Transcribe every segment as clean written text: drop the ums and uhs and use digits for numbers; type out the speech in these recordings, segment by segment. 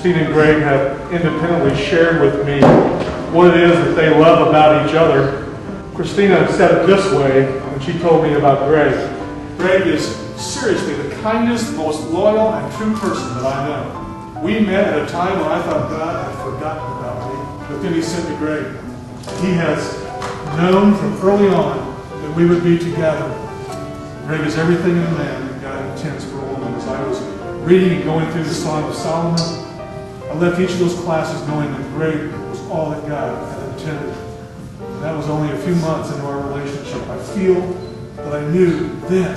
Christina and Greg have independently shared with me what it is that they love about each other. Christina said it this way when she told me about Greg. Greg is seriously the kindest, most loyal, and true person that I know. We met at a time when I thought God had forgotten about me, but then he said to Greg, he has known from early on that we would be together. Greg is everything in a man that God intends for a woman. As I was reading and going through the Song of Solomon, I left each of those classes knowing that Greg was all that God had intended. And that was only a few months into our relationship. I feel that I knew then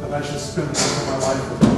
that I should spend the rest of my life with him.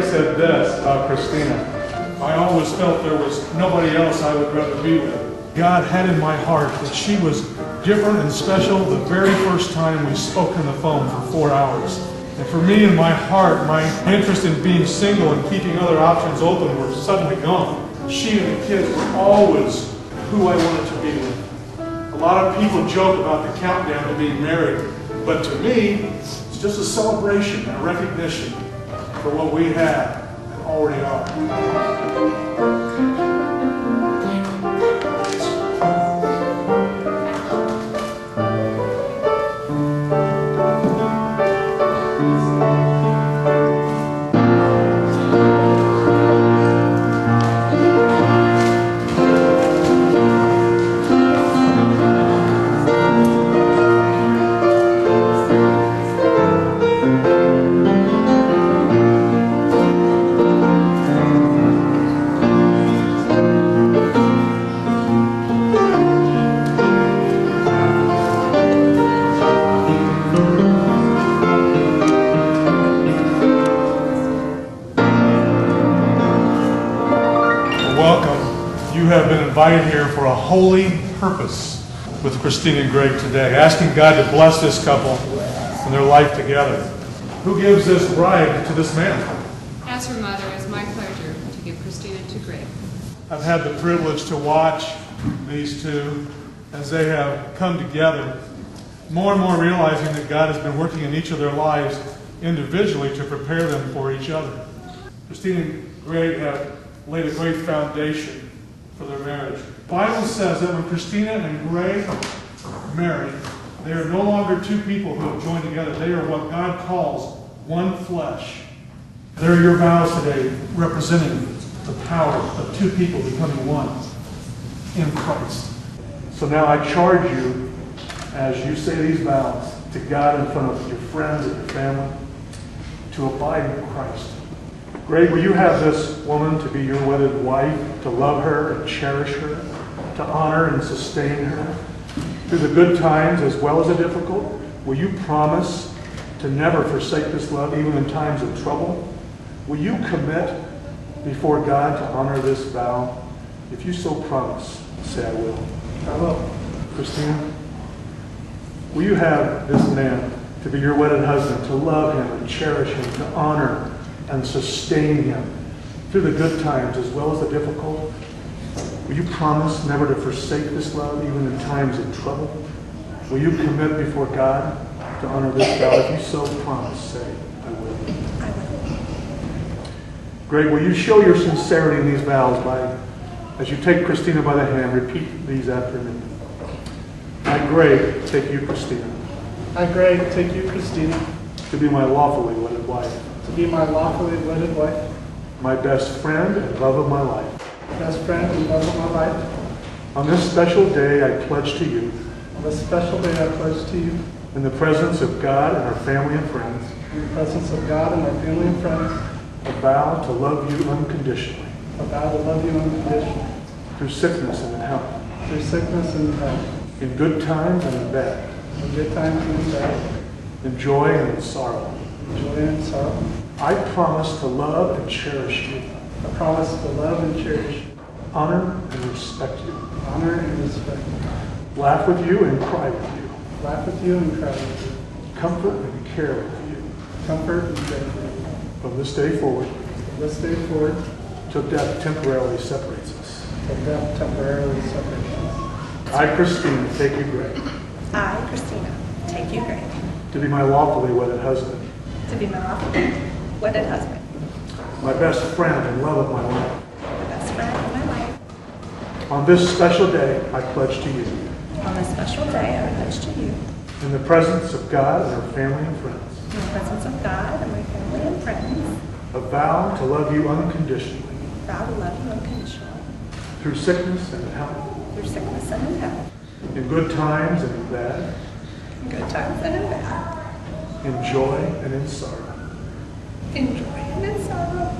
Said this about Christina. I always felt there was nobody else I would rather be with. God had in my heart that she was different and special the very first time we spoke on the phone for 4 hours. And for me in my heart, my interest in being single and keeping other options open were suddenly gone. She and the kids were always who I wanted to be with. A lot of people joke about the countdown to being married, but to me, it's just a celebration and a recognition for what we have and already are. Welcome. You have been invited here for a holy purpose with Christina and Greg today, asking God to bless this couple and their life together. Who gives this bride to this man? As her mother, it's my pleasure to give Christina to Greg. I've had the privilege to watch these two as they have come together, more and more realizing that God has been working in each of their lives individually to prepare them for each other. Christina and Greg have laid a great foundation for their marriage. The Bible says that when Christina and Greg marry, they are no longer two people who have joined together. They are what God calls one flesh. There are your vows today representing the power of two people becoming one in Christ. So now I charge you, as you say these vows to God in front of your friends and your family, to abide in Christ. Greg, will you have this woman to be your wedded wife, to love her and cherish her, to honor and sustain her through the good times as well as the difficult? Will you promise to never forsake this love even in times of trouble? Will you commit before God to honor this vow? If you so promise, say I will. I will. Christina, will you have this man to be your wedded husband, to love him and cherish him, to honor and sustain him through the good times as well as the difficult? Will you promise never to forsake this love even in times of trouble? Will you commit before God to honor this vow? If you so promise, say, I will. I will. Greg, will you show your sincerity in these vows by, as you take Christina by the hand, repeat these after me. I, Greg, take you, Christina. I, Greg, take you, Christina. To be my lawfully wedded wife. To be my lawfully wedded wife. my best friend and love of my life. Best friend and love of my life. On this special day, I pledge to you, On this special day, I pledge to you, in the presence of God and our family and friends, in the presence of God and my family and friends, a vow to love you unconditionally, I vow to love you unconditionally, through sickness and in health, through sickness and health, in good times and in bad, in good times and in bad, in joy and in sorrow. in joy and in sorrow. I promise to love and cherish you, I promise to love and cherish you, honor and respect you, honor and respect you, laugh with you and cry with you, laugh with you and cry with you, comfort and care with you, comfort and care for you. from this day forward, From this day forward, till death temporarily separates us. till death temporarily separates us. I, Christina, take you, Greg, I, Christina, take you, Greg, to be my lawfully wedded husband, to be my lawfully wedded husband, my best friend and love of my life. the best friend of my life. On this special day, I pledge to you, On this special day, I pledge to you, in the presence of God and our family and friends, in the presence of God and my family and friends, a vow to love you unconditionally, vow to love you unconditionally, through sickness and in health, through sickness and in health, in good times and in bad, in good times and in bad, in joy and in sorrow. in joy and in sorrow.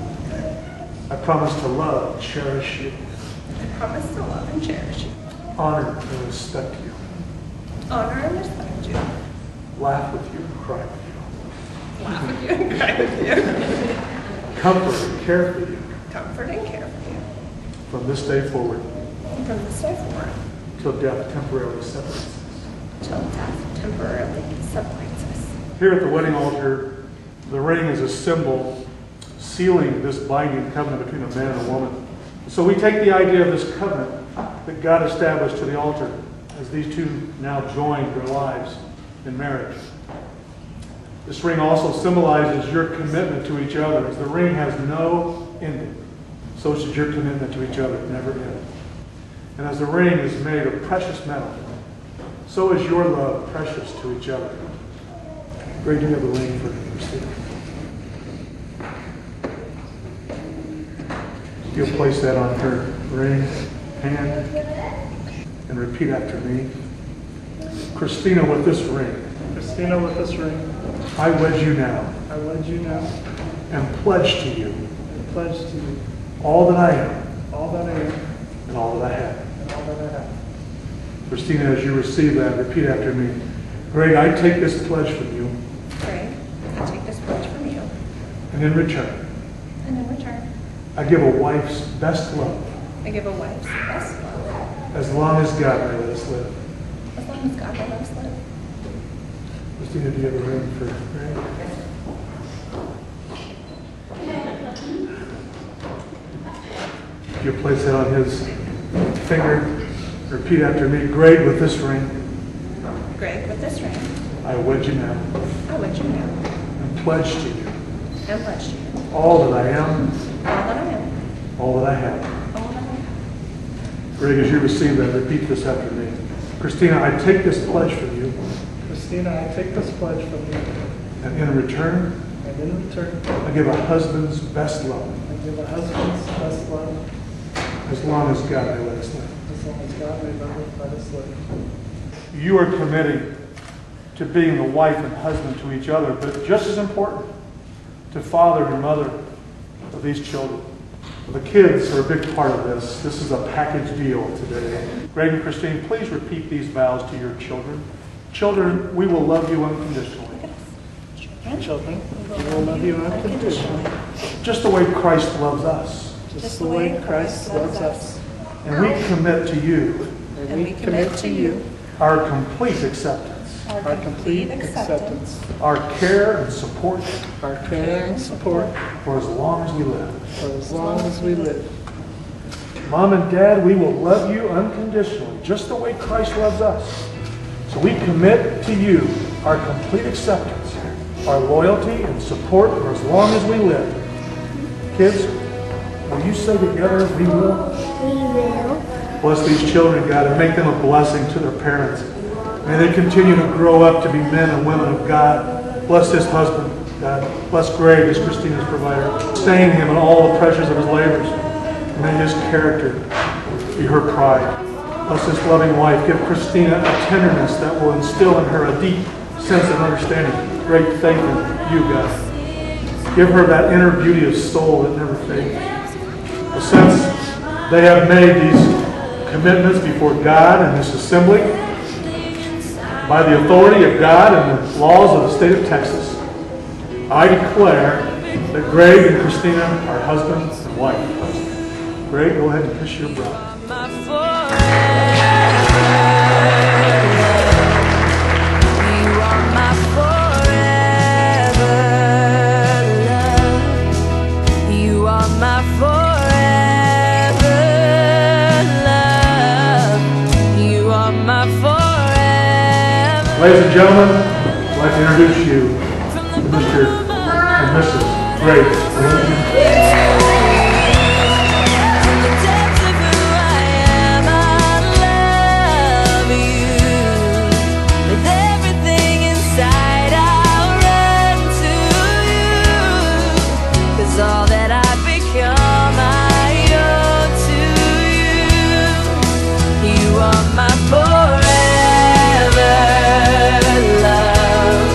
I promise to love, cherish you, I promise to love and cherish you, honor and respect you, honor and respect you, laugh with you and cry with laugh with you and cry with you, you, comfort and care for you, comfort and care for you, from this day forward, and from this day forward, till death temporarily separates us. till death temporarily separates us. Here at the wedding altar, the ring is a symbol sealing this binding covenant between a man and a woman. So we take the idea of this covenant that God established to the altar as these two now join their lives in marriage. This ring also symbolizes your commitment to each other, as the ring has no ending. So should your commitment to each other never end. And as the ring is made of precious metal, so is your love precious to each other. Greg, do you have a ring for Christina? You'll place that on her ring, hand, and repeat after me. Christina, with this ring, Christina, with this ring, I wed you now I wed you now, and pledge to you and pledge to you all that I am all that I am and all that I have. and all that I have. Christina, as you receive that, repeat after me. Greg, I take this pledge from you, Greg, I take this pledge from you, and in return, and in return, I give a wife's best love, I give a wife's best love, as long as God may let us live. as long as God will let us live. Christina, do you have a ring for Greg? You place it on his finger. Repeat after me. Greg, with this ring, Greg, with this ring, I wed you now I wed you now, and pledge to you and pledge to you all that I am, all that I am, all that I have. all that I have. Greg, as you receive that, repeat this after me. Christina, I take this pledge from you, Christina, I take this pledge from you, and in return, and in return, I give a husband's best love, I give a husband's best love, as long as God may let us live. as long as God may let us live. You are committed to being the wife and husband to each other, but just as important, to father and mother of these children. The kids are a big part of this. This is a package deal today. Greg and Christine, please repeat these vows to your children. Children, we will love you unconditionally, Children, we will love you unconditionally, just the way Christ loves us. just the way Christ loves us. And we commit to you And we commit to you our complete acceptance, our complete acceptance, our care and support our care and support for as long as we live. for as long as we live. Mom and Dad, we will love you unconditionally, just the way Christ loves us. So we commit to you our complete acceptance, our loyalty and support for as long as we live. Kids, will you say together, we will? We will. Bless these children, God, and make them a blessing to their parents. May they continue to grow up to be men and women of God. Bless this husband God, bless Greg as Christina's provider. Sustain him in all the pressures of his labors. May his character be her pride. Bless this loving wife. Give Christina a tenderness that will instill in her a deep sense of understanding, great faith in you, God. Give her that inner beauty of soul that never fades. But since they have made these commitments before God and this assembly, by the authority of God and the laws of the state of Texas, I declare that Greg and Christina are husband and wife. Greg, go ahead and kiss your bride. Ladies and gentlemen, I'd like to introduce you to Mr. and Mrs. Greg. You are my forever love.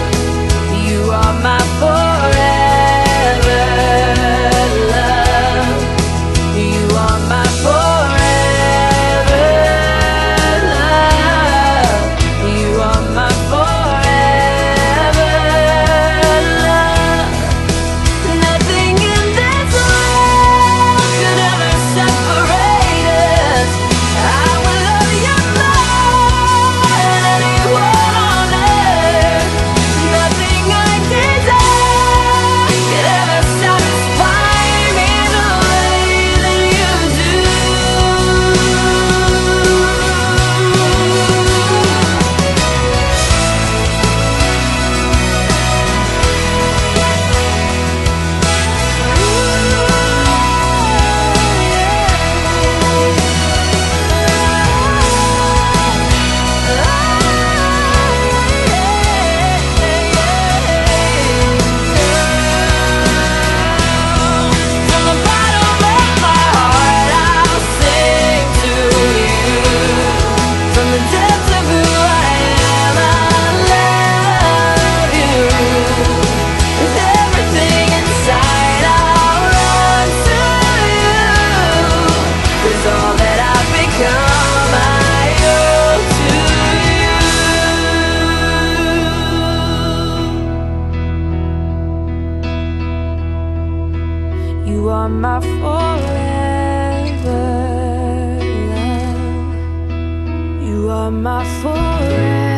You are my forever.